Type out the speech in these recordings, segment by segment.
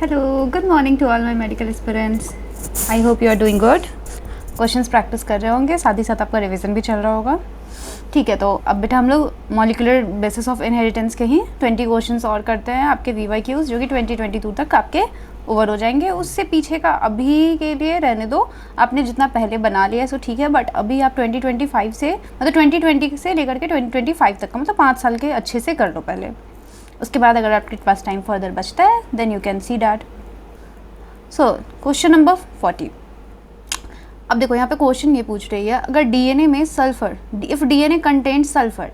Hello, good morning to all my medical aspirants. I hope you are doing good. Questions practice कर रहे होंगे, साथ ही साथ आपका रिवीजन भी चल रहा होगा. ठीक है, तो अब बेटा हम लोग मॉलिकुलर बेसिस ऑफ इनहेरिटेंस के ही 20 क्वेश्चंस और करते हैं आपके VYQs, जो कि 2022 तक आपके ओवर हो जाएंगे. उससे पीछे का अभी के लिए रहने दो, आपने जितना पहले बना लिया सो ठीक है, बट अभी आप 2025 से मतलब 2020 से लेकर के 2025 तक का मतलब 5 साल के अच्छे से कर लो पहले. उसके बाद अगर आपके पास टाइम फर्दर बचता है then you can see that. So question number 40. अब देखो यहाँ पे क्वेश्चन ये पूछ रही है, अगर डीएनए में sulphur, if DNA content sulphur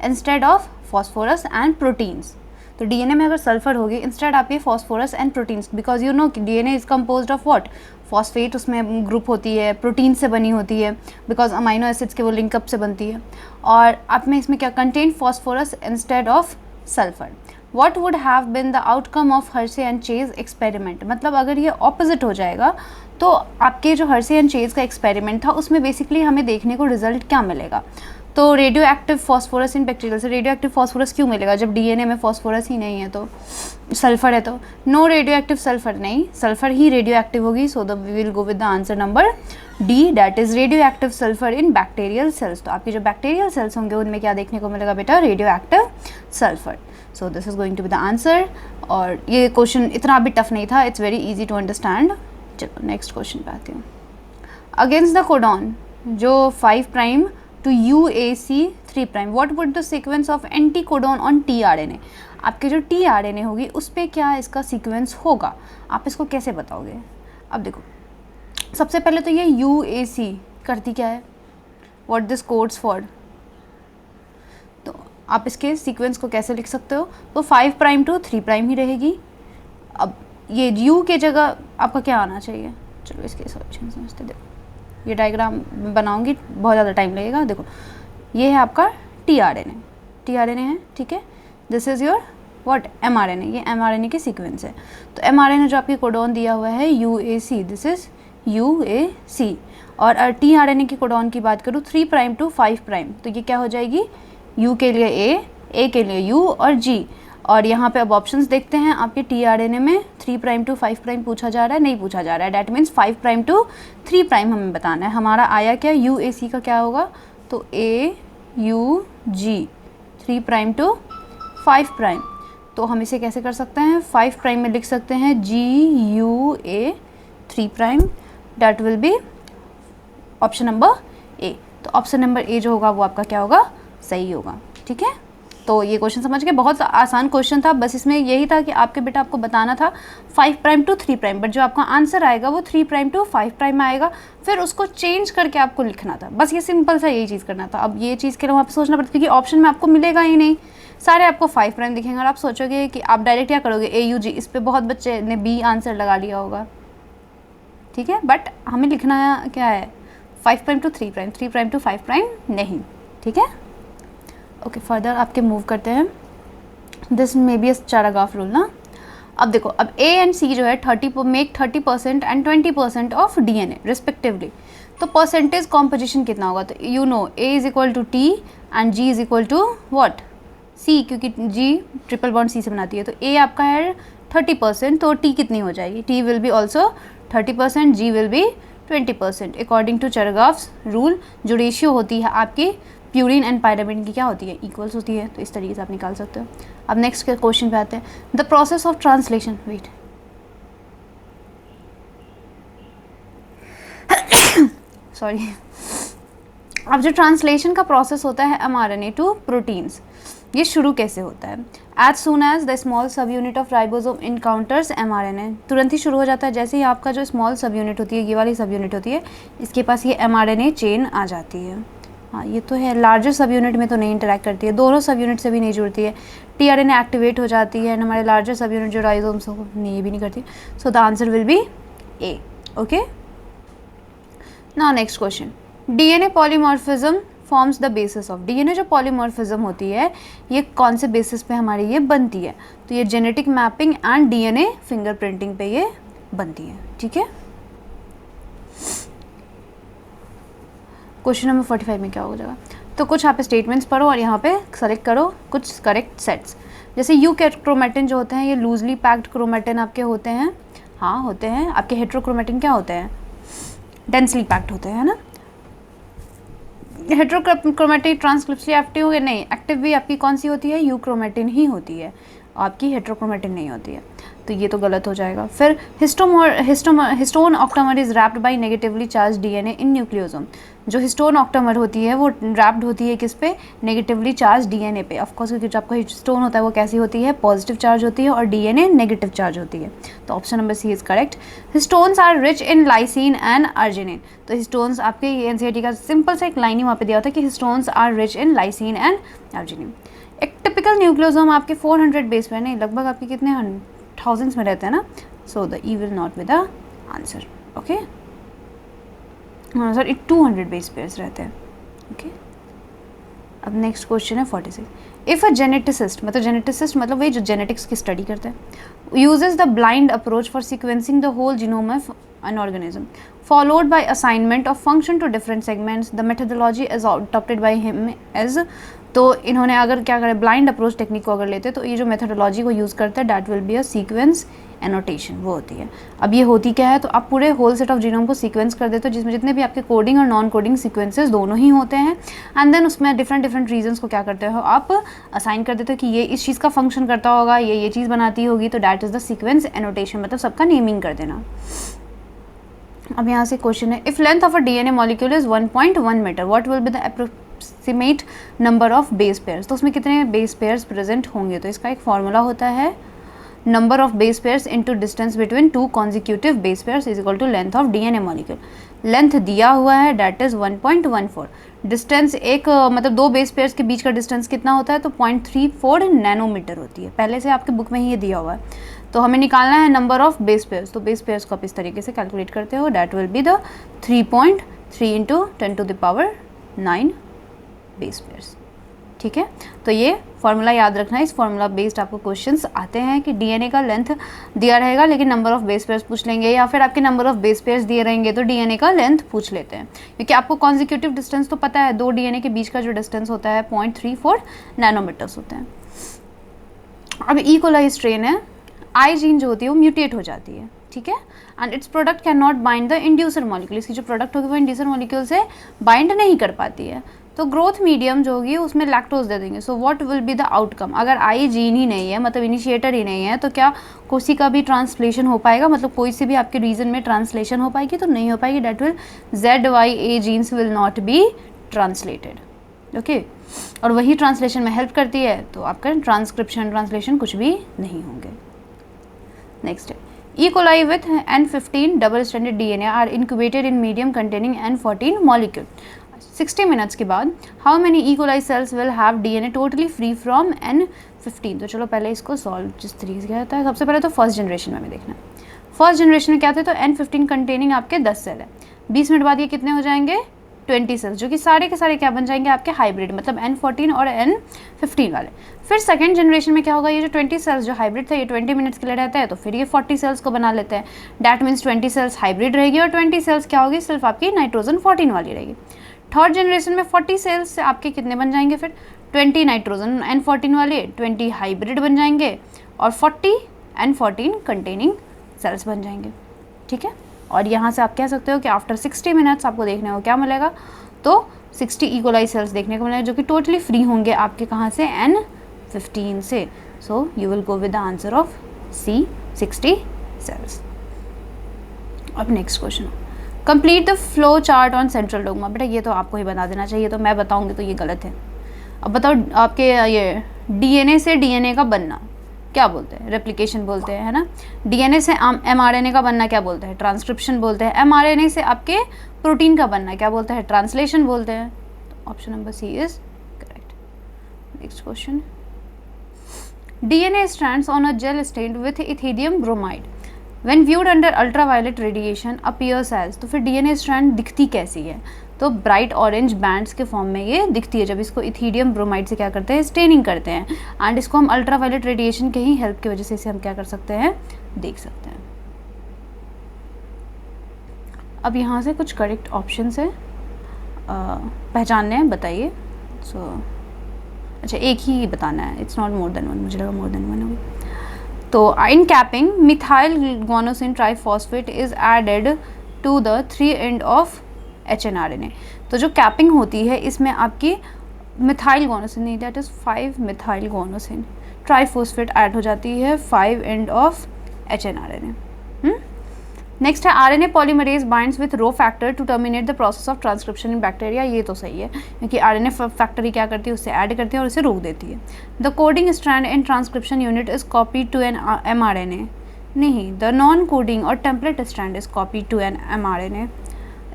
instead of phosphorus and proteins, तो डीएनए में अगर सल्फर होगी इंस्टेड आपके phosphorus and proteins, because you know कि DNA is composed of what, phosphate उसमें ग्रुप होती है, प्रोटीन से बनी होती है, बिकॉज अमाइनो एसिड्स के वो लिंकअप से बनती है, और आप में इसमें क्या content phosphorus instead of sulphur. What would have been the outcome of Hershey and Chase experiment? मतलब अगर ये ऑपोजिट हो जाएगा तो आपके जो हर्शे एंड चेज का एक्सपेरिमेंट था उसमें बेसिकली हमें देखने को रिजल्ट क्या मिलेगा. तो रेडियो एक्टिव फॉस्फोरस इन बैक्टीरियल से रेडियो एक्टिव फॉस्फोरस क्यों मिलेगा जब डीएनए में फॉस्फोरस ही नहीं है, तो सल्फर है, तो नो रेडियो एक्टिव सल्फर नहीं, सल्फर ही रेडियो एक्टिव होगी. So the we will go with the answer number D, that is radioactive sulphur in bacterial cells. तो आपके जो बैक्टीरियल सेल्स होंगे उनमें क्या देखने को मिलेगा बेटा, radioactive sulphur. So this is going to be the answer. और ये क्वेश्चन इतना भी टफ नहीं था, it's very easy to understand. चलो नेक्स्ट क्वेश्चन पे आती हूँ. अगेंस्ट द कोडॉन जो 5 prime to UAC 3 prime, what would the sequence of anticodon on tRNA. आपके जो tRNA होगी उस पर क्या इसका सीक्वेंस होगा, आप इसको कैसे बताओगे. अब देखो सबसे पहले तो ये UAC करती क्या है, व्हाट दिस कोड्स फॉर, तो आप इसके सीक्वेंस को कैसे लिख सकते हो, तो 5 प्राइम टू 3 प्राइम ही रहेगी. अब ये U के जगह आपका क्या आना चाहिए, चलो इसके सॉल्यूशन समझते. देखो ये डायग्राम बनाऊंगी, बहुत ज़्यादा टाइम लगेगा. देखो ये है आपका tRNA है, ठीक है. This is your what mRNA, ये mRNA की सीक्वेंस है. तो mRNA जो आपकी कोडॉन दिया हुआ है UAC, दिस इज़ UAC. और tRNA की कोडॉन की बात करूँ 3 प्राइम टू 5 प्राइम, तो ये क्या हो जाएगी, U के लिए A के लिए U और G. और यहाँ पे अब ऑप्शंस देखते हैं. आपके tRNA में 3 प्राइम टू 5 प्राइम पूछा जा रहा है, नहीं पूछा जा रहा है, that means 5 prime to 3 prime हमें बताना है. हमारा आया क्या, UAC का क्या होगा, तो AUG 3 प्राइम टू 5 प्राइम. तो हम इसे कैसे कर सकते हैं, 5 प्राइम में लिख सकते हैं GUA 3 prime, that will be option number A. तो ऑप्शन नंबर A जो होगा वो आपका क्या होगा, सही होगा. ठीक है, तो ये क्वेश्चन समझ के, बहुत आसान क्वेश्चन था, बस इसमें यही था कि आपके बेटा आपको बताना था 5 प्राइम टू 3 प्राइम, बट जो आपका आंसर आएगा वो 3 प्राइम टू 5 प्राइम आएगा, फिर उसको चेंज करके आपको लिखना था. बस ये सिंपल सा यही चीज़ करना था. अब ये चीज़ के लिए वहाँ पर सोचना पड़ता है क्योंकि ऑप्शन में आपको मिलेगा ही नहीं, सारे आपको 5 प्राइम दिखेंगे और आप सोचोगे कि आप डायरेक्ट क्या करोगे AUG. इस पर बहुत बच्चे ने B आंसर लगा लिया होगा, ठीक है, बट हमें लिखना क्या है 5 prime to 3 prime, 3 prime to 5 prime नहीं. ठीक है, ओके फर्दर आपके मूव करते हैं. This may be Chargaff rule ना. अब देखो अब A एंड C जो है 30% एंड 20% ऑफ DNA रिस्पेक्टिवली. तो परसेंटेज कॉम्पोजिशन कितना होगा, तो you know A is equal to T and G is equal to what C, क्योंकि G ट्रिपल बॉन्ड C से बनाती है. तो A आपका है 30%, तो T कितनी हो जाएगी, T will be also 30%, G will be 20%. According to Chargaff's rule जो रेशियो होती है आपकी प्यूरिन एंड पायरामिड की क्या होती है, इक्वल्स होती है. तो इस तरीके से आप निकाल सकते हो. अब नेक्स्ट के क्वेश्चन पे आते हैं. The process of translation, wait sorry. अब जो ट्रांसलेशन का प्रोसेस होता है mRNA टू प्रोटीन्स, ये शुरू कैसे होता है, as soon as the small subunit of ribosome encounters mRNA. तुरंत ही शुरू हो जाता है जैसे ही आपका जो स्मॉल सब यूनिट होती है, ये वाली सब यूनिट होती है, इसके पास ये mRNA चेन आ जाती है. हाँ ये तो है, लार्जर सब यूनिट में तो नहीं इंटरेक्ट करती है, दोनों सब यूनिट से भी नहीं जुड़ती है. tRNA एक्टिवेट हो जाती है एंड हमारे लार्जर सब यूनिट जो राइजोम्स हो नहीं, ये भी नहीं करती. सो the answer will B A. Okay, now next question. DNA polymorphism forms the basis of. DNA जो पॉलीमॉर्फिज्म होती है ये कौन से बेसिस पे हमारी ये बनती है, तो ये genetic mapping and DNA fingerprinting पे ये बनती है. ठीक है, क्वेश्चन नंबर 45 में क्या हो जाएगा, तो कुछ यहाँ पे स्टेटमेंट्स पढ़ो और यहाँ पे सेलेक्ट करो कुछ करेक्ट सेट्स. जैसे यू क्रोमेटिन जो होते हैं ये लूजली पैक्ड क्रोमेटिन आपके होते हैं, हाँ होते हैं। आपके हेट्रोक्रोमेटिन क्या होते हैं, डेंसली पैक्ड होते हैं, है ना। हेट्रोक्रोमेटिन ट्रांसक्रिप्शनली एक्टिव हो गए, नहीं, एक्टिव भी आपकी कौन सी होती है, यू क्रोमेटिन ही होती है, आपकी हेट्रोक्रोमेटिन नहीं होती है, तो ये तो गलत हो जाएगा। फिर histone octamer is wrapped by negatively charge DNA in nucleosome. जो हिस्टोन ऑक्टामर होती है वो रैप्ड होती है किस पे, नेगेटिवली चार्ज डीएनए पे। ऑफकोर्स क्योंकि जो आपका हिस्टोन होता है वो कैसी होती है, पॉजिटिव चार्ज होती है, और डीएनए नेगेटिव चार्ज होती है, तो option number C is correct. Histones are rich in lysine and arginine. तो हिस्टोन्स आपके एनसीईआरटी का सिंपल सा एक लाइन ही वहाँ पे दिया होता है कि histones are rich in lysine and arginine. एक टिपिकल न्यूक्लियोसोम आपके 400 बेस पे, नहीं लगभग आपके कितने थाउजेंड्स में रहते हैं ना, so the E will not be the answer, okay. Sir 200 base pairs रहते हैं, ओके। अब नेक्स्ट क्वेश्चन है 46। इफ़ अ जेनेटिसिस्ट, मतलब जेनेटिसिस्ट मतलब वही जो जेनेटिक्स की स्टडी करते हैं, uses the blind approach for sequencing the whole genome of an organism followed by assignment of function to different segments, the methodology is adopted by him as, तो इन्होंने अगर क्या करें, ब्लाइंड अप्रोच टेक्निक को अगर लेते हैं तो ये जो मेथोडोलॉजी को यूज़ करते हैं that will be a sequence annotation, वो होती है। अब ये होती क्या है, तो आप पूरे होल सेट ऑफ जीनोम को सीक्वेंस कर देते हो जिसमें जितने भी आपके कोडिंग और नॉन कोडिंग सीक्वेंसेस दोनों ही होते हैं, एंड देन उसमें डिफरेंट रीजन्स को क्या करते हो आप असाइन कर देते हो कि ये इस चीज़ का फंक्शन करता होगा, ये चीज़ बनाती होगी, तो that is the sequence annotation, मतलब सबका नेमिंग कर देना। अब यहाँ से क्वेश्चन है, if length of a DNA molecule is 1.1 metre, what will be the approximate number of base pairs. तो उसमें कितने बेस पेयर्स प्रेजेंट होंगे, तो इसका एक फॉर्मूला होता है, number of base pairs into distance between two consecutive base pairs is equal to length of DNA molecule. Length दिया हुआ है डैट इज 1.14, डिस्टेंस एक मतलब दो बेस पेयर्स के बीच का डिस्टेंस कितना होता है, तो 0.34 नैनोमीटर होती है, पहले से आपके बुक में ही ये दिया हुआ है। तो हमें निकालना है नंबर ऑफ बेस पेयर्स, तो बेस पेयर्स को आप इस तरीके से कैलकुलेट करते हो, that will be the 3.3 into 10⁹ base pairs, ठीक है। तो ये फॉर्मूला याद रखना है, इस फॉर्मूला बेस्ड आपको क्वेश्चंस आते हैं कि डीएनए का लेंथ दिया रहेगा लेकिन नंबर ऑफ बेस पेयर्स पूछ लेंगे, या फिर आपके नंबर ऑफ बेस पेयर्स दिए रहेंगे तो डीएनए का लेंथ पूछ लेते हैं, क्योंकि आपको कॉन्जिक्यूटिव डिस्टेंस तो पता है, दो डीएनए के बीच का जो डिस्टेंस होता है 0.34 नैनोमीटर्स होते हैं। अब ई कोलाई स्ट्रेन है, आई जीन जो होती है वो म्यूटेट हो जाती है, ठीक है, and it's product can not bind the inducer molecule, इसकी जो प्रोडक्ट होगी वो इंड्यूसर मॉलिक्यूल से बाइंड नहीं कर पाती है, तो ग्रोथ मीडियम जो होगी उसमें लैक्टोज दे देंगे। So what will be the outcome, अगर आई जीन ही नहीं है, मतलब इनिशिएटर ही नहीं है, तो क्या किसी का भी ट्रांसलेशन हो पाएगा, मतलब कोई से भी आपके रीजन में ट्रांसलेशन हो पाएगी, तो नहीं हो पाएगी, that will ZYA genes will not be translated, okay. और वही ट्रांसलेशन में हेल्प करती है, तो आपका ट्रांसलेशन कुछ भी नहीं होंगे। नेक्स्ट है, E. coli with N15 double stranded DNA are incubated in medium containing N14 molecule. 60 minutes के बाद how many E. coli cells will have DNA totally free from N15। तो चलो पहले इसको सॉल्व जिस तरीके से होता है, सबसे पहले तो फर्स्ट जनरेशन में हमें देखना है। फर्स्ट जनरेशन में क्या थे, तो N15 कंटेनिंग आपके 10 सेल है, 20 मिनट बाद ये कितने हो जाएंगे, 20 सेल्स, जो कि सारे के सारे क्या बन जाएंगे आपके हाइब्रिड, मतलब N14 और N15 वाले। फिर सेकंड जनरेशन में क्या होगा, ये जो 20 सेल्स जो हाइब्रिड था ये 20 मिनट्स के लिए रहता है, तो फिर ये 40 सेल्स को बना लेते हैं, डैट मीन्स 20 सेल्स हाइब्रिड रहेगी और 20 सेल्स क्या होगी, सिर्फ आपकी नाइट्रोजन 14 वाली रहेगी। थर्ड जनरेशन में 40 सेल्स से आपके कितने बन जाएंगे, फिर 20 नाइट्रोजन N14 वाले, 20 हाइब्रिड बन जाएंगे, और 40 N14 कंटेनिंग सेल्स बन जाएंगे, ठीक है। और यहाँ से आप कह सकते हो कि आफ्टर 60 मिनट्स आपको देखने को क्या मिलेगा, तो 60 ई कोलाई सेल्स देखने को मिलेगा, जो कि टोटली फ्री होंगे आपके कहाँ से, N15 से। So you will go with the answer of C, 60 cells. अब next question, complete the flow chart on central dogma. बेटा ये तो आपको ही बता देना चाहिए, तो मैं बताऊँगी तो ये गलत है। अब बताओ, आपके ये DNA से DNA का बनना क्या बोलते हैं, रेप्लिकेशन बोलते हैं, है ना। DNA से mRNA का बनना क्या बोलते हैं, ट्रांसक्रिप्शन बोलते हैं। mRNA से आपके प्रोटीन का बनना क्या बोलते हैं, ट्रांसलेशन बोलते हैं। Option number C is correct. Next question, DNA strands on a gel stained with ethidium bromide when viewed under ultraviolet radiation appears as, तो फिर DNA strand दिखती कैसी है, तो ब्राइट ऑरेंज बैंड्स के फॉर्म में ये दिखती है जब इसको इथीडियम ब्रोमाइड से क्या करते हैं, स्टेनिंग करते हैं, एंड इसको हम अल्ट्रावायलेट रेडिएशन के ही हेल्प की वजह से इसे हम क्या कर सकते हैं, देख सकते हैं। अब यहाँ से कुछ करेक्ट ऑप्शन है, पहचानने हैं, बताइए। सो अच्छा एक ही बताना है, it's not more than one, मुझे लगा मोर देन वन होगी। तो in capping methyl guanosine triphosphate is added to the 3 end of HNRNA। तो जो कैपिंग होती है इसमें आपकी मिथाइल गुआनोसिन नहीं, that is 5 methyl guanosine triphosphate add हो जाती है 5 एंड ऑफ HNRNA। नेक्स्ट है RNA polymerase binds with rho factor to terminate the process of transcription in bacteria. ये तो सही है क्योंकि RNA फैक्टर ही क्या करती है, उससे ऐड करती है और उसे रोक देती है। The coding strand in transcription unit is copied to an mRNA। नहीं, द नॉन कोडिंग और template strand is copied to an mRNA।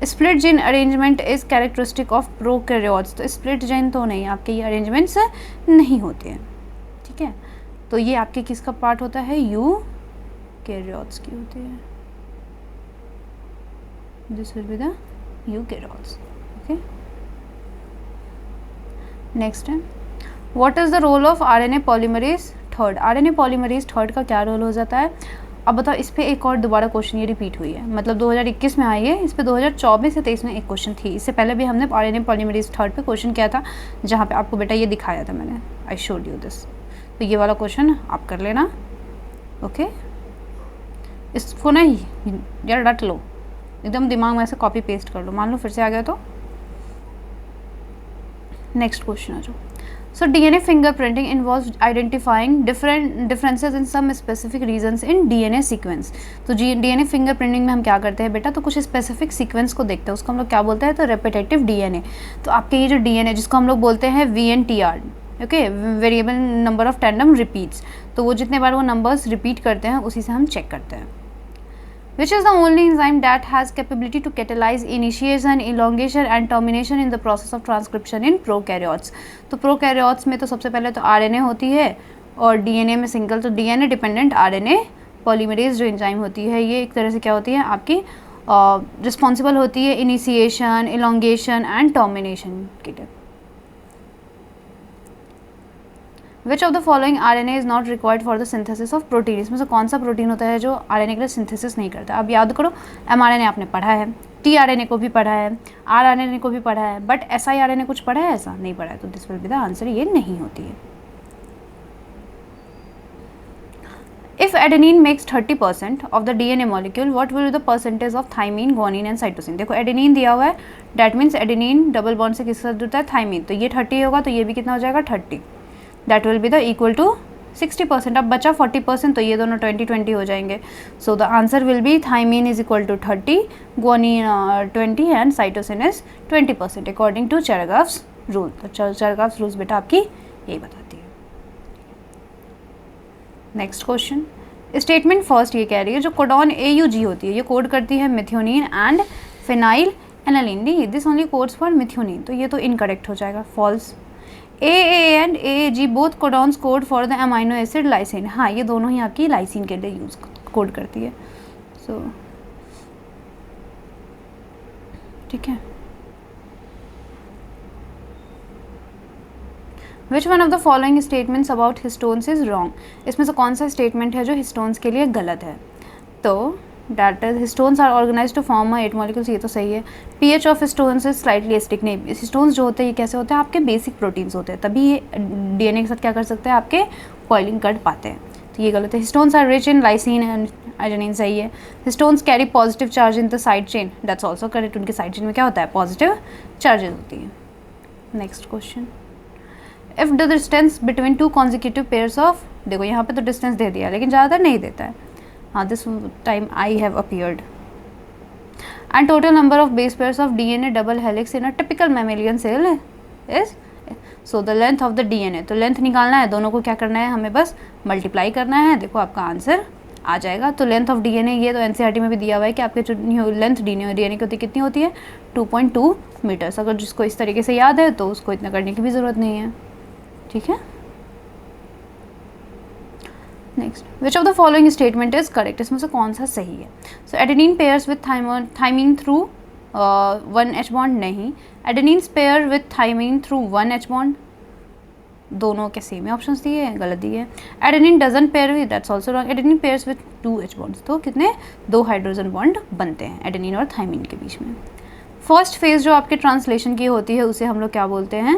Split gene arrangement is characteristic of prokaryotes. तो स्प्लिट जीन तो नहीं, आपके ये अरेंजमेंट्स नहीं होते हैं, ठीक है। तो ये आपके किसका पार्ट होता है, यूकैरियोट्स की होती है। This will be the eukaryotes. Okay. Next है, what is the role of RNA polymerase third. RNA polymerase third का क्या रोल हो जाता है? अब बताओ, इस पे एक और दोबारा क्वेश्चन ये रिपीट हुई है, मतलब 2021 में आई है, इस पे 2024 से 23 में एक क्वेश्चन थी। इससे पहले भी हमने RNA polymerase थर्ड पे क्वेश्चन किया था, जहाँ पे आपको बेटा ये दिखाया था मैंने, आई शोड यू दिस। तो ये वाला क्वेश्चन आप कर लेना, ओके। इसको ना यार रट लो, एकदम दिमाग में ऐसे कॉपी पेस्ट कर लो, मान लो फिर से आ गया तो। नेक्स्ट क्वेश्चन आ जाओ। So DNA fingerprinting involves identifying differences in some specific regions in DNA sequence. तो DNA फिंगरप्रिंटिंग में हम क्या करते हैं बेटा, तो कुछ स्पेसिफिक सीक्वेंस को देखते हैं, उसको हम लोग क्या बोलते हैं, तो रेपिटेटिव DNA। तो आपके ये जो DNA जिसको हम लोग बोलते हैं VNTR, okay, variable number of tandem repeats, तो वो जितने बार वो नंबर्स रिपीट करते हैं उसी से हम चेक करते हैं। Which is the only enzyme that has capability to catalyze initiation, elongation and termination in the process of transcription in prokaryotes। तो prokaryotes में तो सबसे पहले तो RNA होती है और DNA में सिंगल, तो DNA डिपेंडेंट RNA पॉलीमरेज जो एंजाइम होती है ये एक तरह से क्या होती है आपकी रिस्पॉन्सिबल होती है इनिशिएशन, इलोंगेशन एंड टर्मिनेशन के लिए। विच of the following RNA is not required for the synthesis of protein. इसमें से कौन सा प्रोटीन होता है जो RNA के लिए सिंथेसिस नहीं करता? अब याद करो, mRNA आपने पढ़ा है, tRNA को भी पढ़ा है, rRNA को भी पढ़ा है, बट siRNA कुछ पढ़ा है? ऐसा नहीं पढ़ा है, तो this will be the answer, ये नहीं होती है। If adenine makes 30% of the DNA molecule, what will be the percentage of thymine, guanine and cytosine? देखो adenine दिया हुआ है, that means adenine double bond से किसके साथ जुड़ता है, थाइमीन, तो ये 30 होगा, तो ये भी कितना हो जाएगा 30, that will be the equal to 60%। अब बचा 40%, तो ये दोनों 20-20 हो जाएंगे। So the answer will be thymine is equal to 30, guanine 20 and cytosine is 20% according to Chargaff's rule. तो चरगाफ्स रूल्स बेटा आपकी यही बताती है। नेक्स्ट क्वेश्चन, स्टेटमेंट फर्स्ट ये कह रही है जो कोडॉन AUG होती है ये कोड करती है methionine and phenylalanine. D this only codes for methionine, तो ये तो इनकरेक्ट हो जाएगा, false. AA and AAG both codons code for the amino acid lysine. हाँ, ये दोनों ही आपकी लाइसिन के लिए यूज कोड करती है। सो ठीक है। Which one of the following statements about histones is wrong. इसमें से कौन सा स्टेटमेंट है जो हिस्टोन्स के लिए गलत है? तो that is histones are organise to form 8 molecules, ये तो सही है। pH of histones is slightly acidic. नहीं, हिस्टोन्स जो होते हैं ये कैसे होते हैं, आपके बेसिक प्रोटीन्स होते हैं, तभी ये DNA के साथ क्या कर सकते हैं, आपके कॉइलिंग कर पाते हैं, तो ये गलत है। Histones are rich in lysine and arginine, सही है। Histones carry positive charge in the side chain, that's also correct. उनके साइड चेन में क्या होता है, पॉजिटिव चार्जेस होती है। Next question, if the distance between 2 consecutive pairs of, देखो यहाँ पे तो डिस्टेंस दे दिया लेकिन ज़्यादातर नहीं देता है, हाँ, this time I have appeared, and total number of base pairs of DNA double helix in a typical mammalian cell is, so the length of the DNA, तो लेंथ निकालना है, दोनों को क्या करना है, हमें बस मल्टीप्लाई करना है, देखो आपका आंसर आ जाएगा। तो लेंथ ऑफ DNA, ये तो NCERT में भी दिया हुआ है कि आपके जो लेंथ DNA की होती है कितनी होती है, 2.2 मीटर्स। अगर जिसको इस तरीके से याद है तो उसको इतना करने की भी ज़रूरत नहीं है, ठीक है। Next, which of the following statement is correct, इसमें से कौन सा सही है? So adenine pairs with thymine through 1 H bond, नहीं। Adenine pair with thymine through 1 H bond, दोनों के सेम ऑप्शंस दिए हैं, गलत दिए हैं। Adenine doesn't pair with, that's also wrong. Adenine pairs with 2 H bonds, तो कितने, 2 हाइड्रोजन बॉन्ड बनते हैं एडेनिन और थाइमीन के बीच में। फर्स्ट फेज जो आपके ट्रांसलेशन की होती है उसे हम लोग क्या बोलते हैं,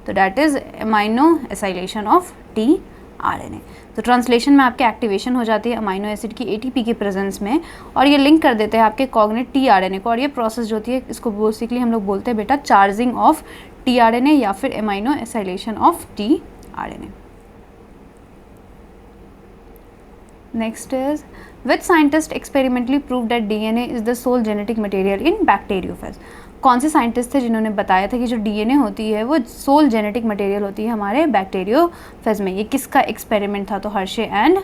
तो that is amino acylation of T RNA. तो ट्रांसलेशन में आपके एक्टिवेशन हो जाती है अमाइनो एसिड की एटीपी के प्रेजेंस में, और ये लिंक कर देते हैं आपके कॉग्नेट टी आरएनए को, और ये प्रोसेस जो होती है इसको बेसिकली हम लोग बोलते हैं बेटा चार्जिंग ऑफ टी आरएनए या फिर aminoacylation of T RNA. Next is which scientist experimentally prove that DNA is the sole genetic material in bacteriophage. कौन से साइंटिस्ट थे जिन्होंने बताया था कि जो डीएनए होती है वो सोल जेनेटिक मटेरियल होती है हमारे बैक्टीरियोफेज में। ये किसका एक्सपेरिमेंट था? तो हर्शे एंड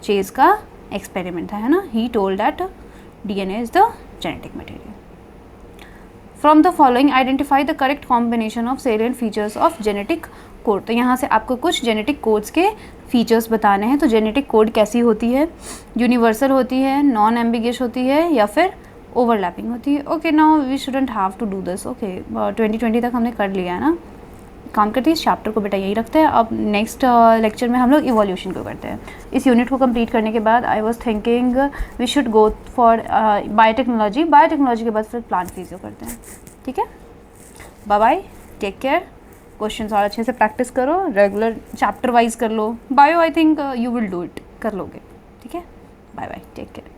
चेज का एक्सपेरिमेंट था, है ना। He told that DNA is the genetic material. From the following identify the correct combination of salient features of genetic code. तो यहाँ से आपको कुछ जेनेटिक कोड्स के फीचर्स बताने हैं। तो जेनेटिक कोड कैसी होती है? यूनिवर्सल होती है, नॉन एम्बिगियस होती है, या फिर ओवरलैपिंग होती है। Okay, now we shouldn't have to do this. Okay, 2020 तक हमने कर लिया है ना। काम करते हैं इस चैप्टर को बेटा यही रखते हैं। अब नेक्स्ट लेक्चर में हम लोग इवोल्यूशन को करते हैं। इस यूनिट को कंप्लीट करने के बाद I was thinking we should go for biotechnology. Biotechnology के बाद फिर प्लांट फिजियो करते हैं। ठीक है, bye bye, take care. Questions और अच्छे से प्रैक्टिस करो, रेगुलर चैप्टर वाइज कर लो। Bio I think you will do it, कर लोगे। ठीक है, बाय बाय, टेक केयर।